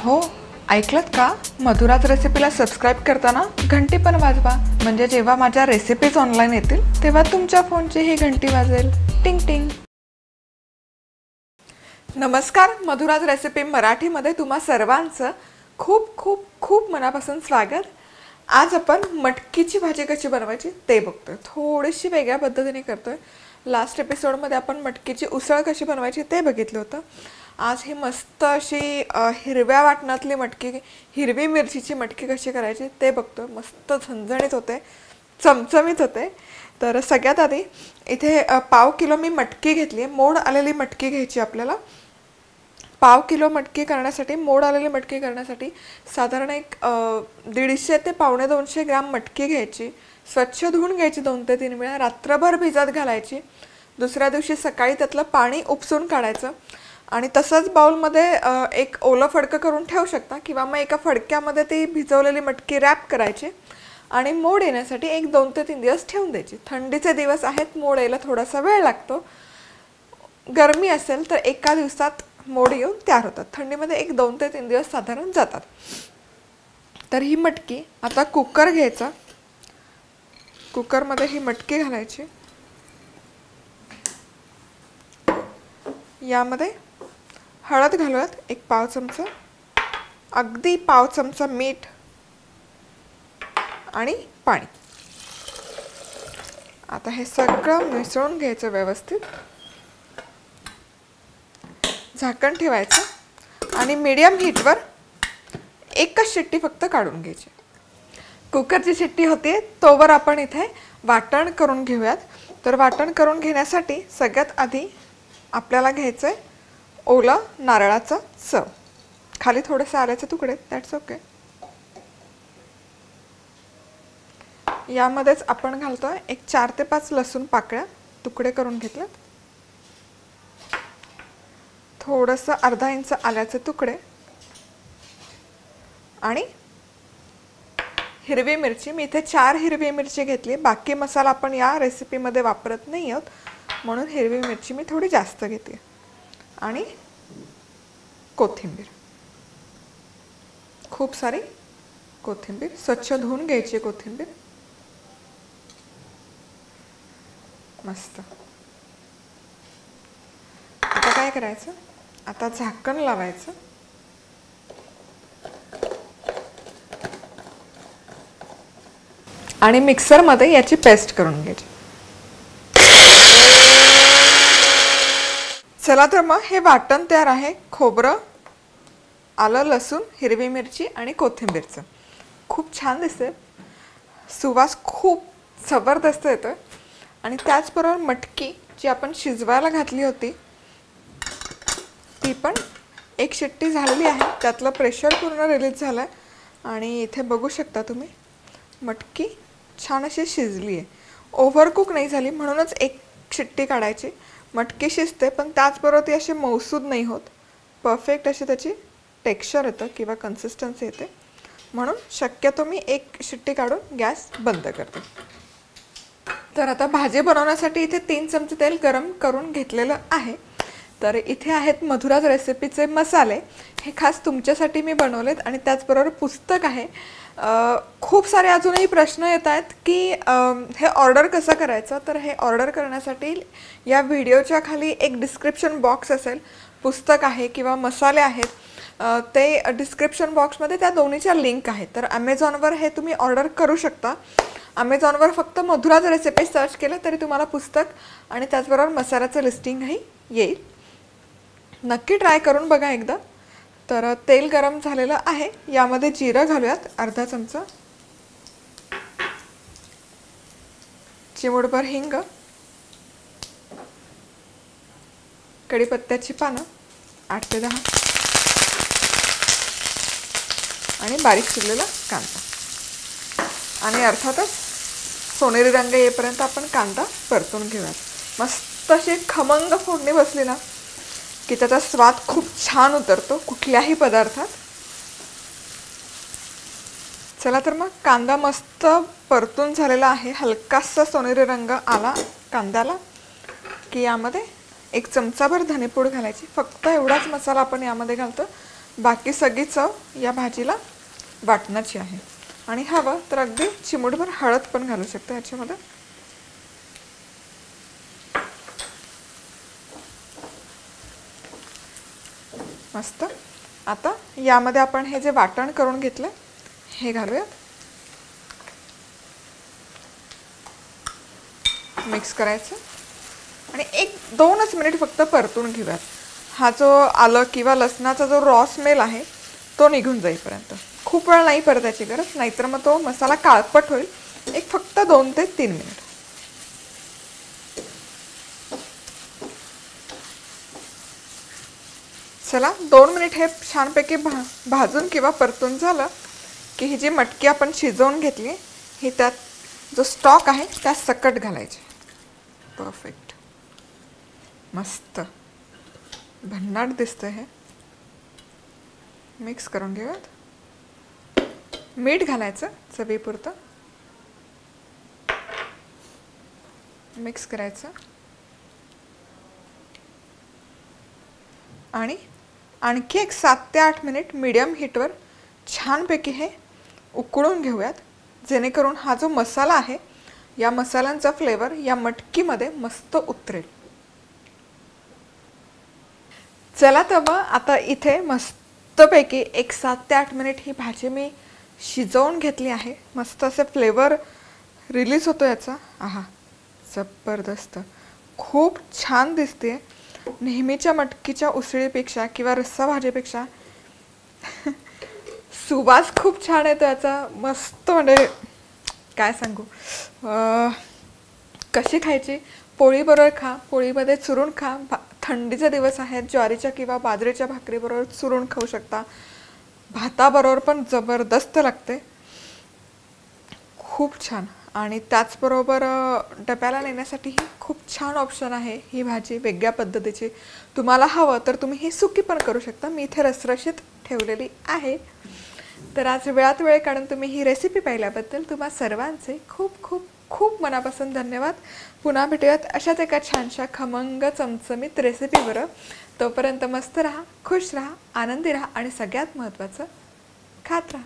अहो ऐकलत का? मधुराज रेसिपीला सबस्क्राईब करताना घंटी पण वाजवा, म्हणजे जेव्हा माझ्या रेसिपीज ऑनलाईन येतील तेव्हा तुमच्या फोनची ही घंटी वाजेल. टिंग टिंग. नमस्कार, मधुराज रेसिपी मराठीमध्ये तुम्हा सर्वांचं खूप खूप खूप मनापासून स्वागत. आज आपण मटकीची भाजी कशी बनवायची ते बघतोय. थोडीशी वेगळ्या पद्धतीने करतोय. लास्ट एपिसोडमध्ये आपण मटकीची उसळ कशी बनवायची ते बघितलं होतं. आज ही मस्त अशी हिरव्या वाटणातली मटकी, हिरवी मिरचीची मटकी कशी करायची ते बघतोय. मस्त झणझणीत होते, चमचमीत होते. तर सगळ्यात आधी इथे पाव किलो मी मटकी घेतली आहे. मोड आलेली मटकी घ्यायची आपल्याला. पाव किलो मटकी करण्यासाठी, मोड आलेली मटकी करण्यासाठी साधारण एक 150 ते 150 ग्राम मटकी घ्यायची. स्वच्छ धुवून घ्यायची 2 ते 3 वेळा. रात्रभर भिजत घालायची. दुसऱ्या दिवशी सकाळी त्यातलं पाणी उपसून काढायचं आणि तसंच बाउलमध्ये एक ओलं फडकं करून ठेवू शकता किंवा मग एका फडक्यामध्ये ती भिजवलेली मटकी रॅप करायची आणि मोड येण्यासाठी एक 2 ते 3 दिवस ठेवून द्यायची. थंडीचे दिवस आहेत, मोड यायला थोडासा वेळ लागतो. गरमी असेल तर एका दिवसात मोड येऊन तयार होतात. थंडीमध्ये एक 2 ते 3 दिवस साधारण जातात. तर ही मटकी आता कुकर घ्यायचा. कुकरमध्ये ही मटकी घालायची. यामध्ये हळद घालूयात, एक पाव चमचा, अगदी पाव चमचा मीठ आणि पाणी. आता हे सगळं मिसळून घ्यायचं व्यवस्थित. झाकण ठेवायचं आणि मीडियम हीटवर एकच शिट्टी फक्त काढून घ्यायची. कुकरची शिट्टी होते तोवर आपण इथे वाटण करून घेऊयात. तर वाटण करून घेण्यासाठी सगळ्यात आधी आपल्याला घ्यायचं आहे ओला नारळाचा चव. खाली थोडेसे आल्याचे तुकडे, दॅट्स ओके. यामध्येच आपण घालतोय एक 4 ते 5 लसूण पाकळ्या तुकडे करून घेतल्यात. थोडंसं अर्धा इंच आल्याचे तुकडे आणि हिरवी मिरची. मी इथे 4 हिरवी मिरची घेतली. बाकी मसाला आपण या रेसिपीमध्ये वापरत नाही आहोत, म्हणून हिरवी मिरची मी थोडी जास्त घेते. आणि कोथिंबीर, खूप सारी कोथिंबीर. स्वच्छ धुवून घ्यायची कोथिंबीर. मस्त. आता काय करायचं? आता झाकण लावायचं आणि मिक्सरमध्ये याची पेस्ट करून घ्यायची. चला तर मग हे वाटण तयार आहे. खोबरं, आलं, लसूण, हिरवी मिरची आणि कोथिंबीरचं. खूप छान दिसते. सुवास खूप जबरदस्त येतोय. आणि त्याचबरोबर मटकी जी आपण शिजवायला घातली होती ती पण एक शिट्टी झालेली आहे. त्यातलं प्रेशर पूर्ण रिलीज झालं आहे आणि इथे बघू शकता तुम्ही मटकी छान अशी शिजली आहे. ओव्हरकुक नाही झाली, म्हणूनच एक शिट्टी काढायची. मटकी शिजते पण त्याचबरोबर ती अशी मऊसूद नाही होत. परफेक्ट अशी त्याची टेक्स्चर येतं किंवा कन्सिस्टन्सी येते. म्हणून शक्यतो मी एक शिट्टी काढून गॅस बंद करते. तर आता भाजी बनवण्यासाठी इथे 3 चमचे तेल गरम करून घेतलेलं आहे. तर इथे आहेत मधुराज रेसिपीचे मसाले. हे खास तुमच्यासाठी मी बनवलेत आणि त्याचबरोबर पुस्तक आहे. खूप सारे अजूनही प्रश्न येत आहेत की हे ऑर्डर कसं करायचं. तर हे ऑर्डर करण्यासाठी या व्हिडिओच्या खाली एक डिस्क्रिप्शन बॉक्स असेल. पुस्तक आहे किंवा मसाले आहेत ते डिस्क्रिप्शन बॉक्समध्ये त्या दोन्हीच्या लिंक आहेत. तर ॲमेझॉनवर हे तुम्ही ऑर्डर करू शकता. ॲमेझॉनवर फक्त मधुराज रेसिपी सर्च केलं तरी तुम्हाला पुस्तक आणि त्याचबरोबर मसाल्याचं लिस्टिंगही येईल. नक्की ट्राय करून बघा एकदा. तर तेल गरम झालेलं आहे. यामध्ये जिरं घालूयात अर्धा चमचा, चिमूटभर हिंग, कढीपत्त्याची पानं 8 ते 10 आणि बारीक चिरलेला कांदा. आणि अर्थातच सोनेरी रंग येईपर्यंत आपण कांदा परतून घेऊयात. मस्त अशी खमंग फोडणी बसली ना की त्याचा स्वाद खूप छान उतरतो कुठल्याही पदार्थात. चला तर मग कांदा मस्त परतून झालेला आहे. हलकासा सोनेरी रंग आला कांद्याला की यामध्ये 1 चमचाभर धनेपूड घालायची. फक्त एवढाच मसाला आपण यामध्ये घालतो. बाकी सगळी चव या भाजीला वाटणाची आहे. आणि हवं तर अगदी चिमूटभर हळद पण घालू शकता याच्यामध्ये. मस्त. आता यामध्ये आपण हे जे वाटण करून घेतलं हे घालूयात. मिक्स करायचं आणि 1-2च मिनिट फक्त परतून घेऊयात. हा जो आलं किंवा लसणाचा जो रॉ स्मेल आहे तो निघून जाईपर्यंत. खूप वेळ नाही परतायची गरज, नाहीतर मग तो मसाला काळपट होईल. फक्त 2 ते 3 मिनिट. चला 2 मिनिट हे छानपैकी भाजून किंवा परतून झालं की ही जी मटकी आपण शिजवून घेतली ही त्यात जो स्टॉक आहे त्यात सकट घालायचे. परफेक्ट. मस्त भन्नाट दिसतंय हे. मिक्स करून घेऊयात. मीठ घालायचं चवीपुरतं. मिक्स करायचं आणि आणखी 7 ते 8 मिनिट मीडियम हीटवर छानपैकी हे उकळून घेऊयात, जेणेकरून हा जो मसाला आहे या मसाल्यांचा फ्लेवर या मटकीमध्ये मस्त उतरेल. चला तर मग आता इथे मस्तपैकी 7 ते 8 मिनिट ही भाजी मी शिजवून घेतली आहे. मस्त असे फ्लेवर रिलीज होतो याचा. आहा, जबरदस्त. खूप छान दिसते. नेहमीच्या मटकीच्या उसळीपेक्षा किंवा रस्सा भाजीपेक्षा सुवास खूप छान येतो याचा. मस्त, म्हणजे काय सांगू. कशी खायची? पोळीबरोबर खा, पोळीमध्ये चुरून खा. थंडीचे दिवस आहेत, ज्वारीच्या किंवा बाजरीच्या भाकरीबरोबर चुरून खाऊ शकता. भाताबरोबर पण जबरदस्त लागते. खूप छान. आणि त्याचबरोबर डब्याला नेण्यासाठी ही खूप छान ऑप्शन आहे ही भाजी वेगळ्या पद्धतीची. तुम्हाला हवं तर तुम्ही ही सुकी पण करू शकता. मी इथे रसरशीत ठेवलेली आहे. तर आज वेळात वेळ काढून तुम्ही ही रेसिपी पाहिल्याबद्दल तुम्हा सर्वांचे खूप खूप खूप मनापासून धन्यवाद. पुन्हा भेटूयात अशाच एका छानशा खमंग चमचमीत रेसिपीवर. तोपर्यंत मस्त राहा, खुश राहा, आनंदी राहा आणि सगळ्यात महत्त्वाचं खात राहा.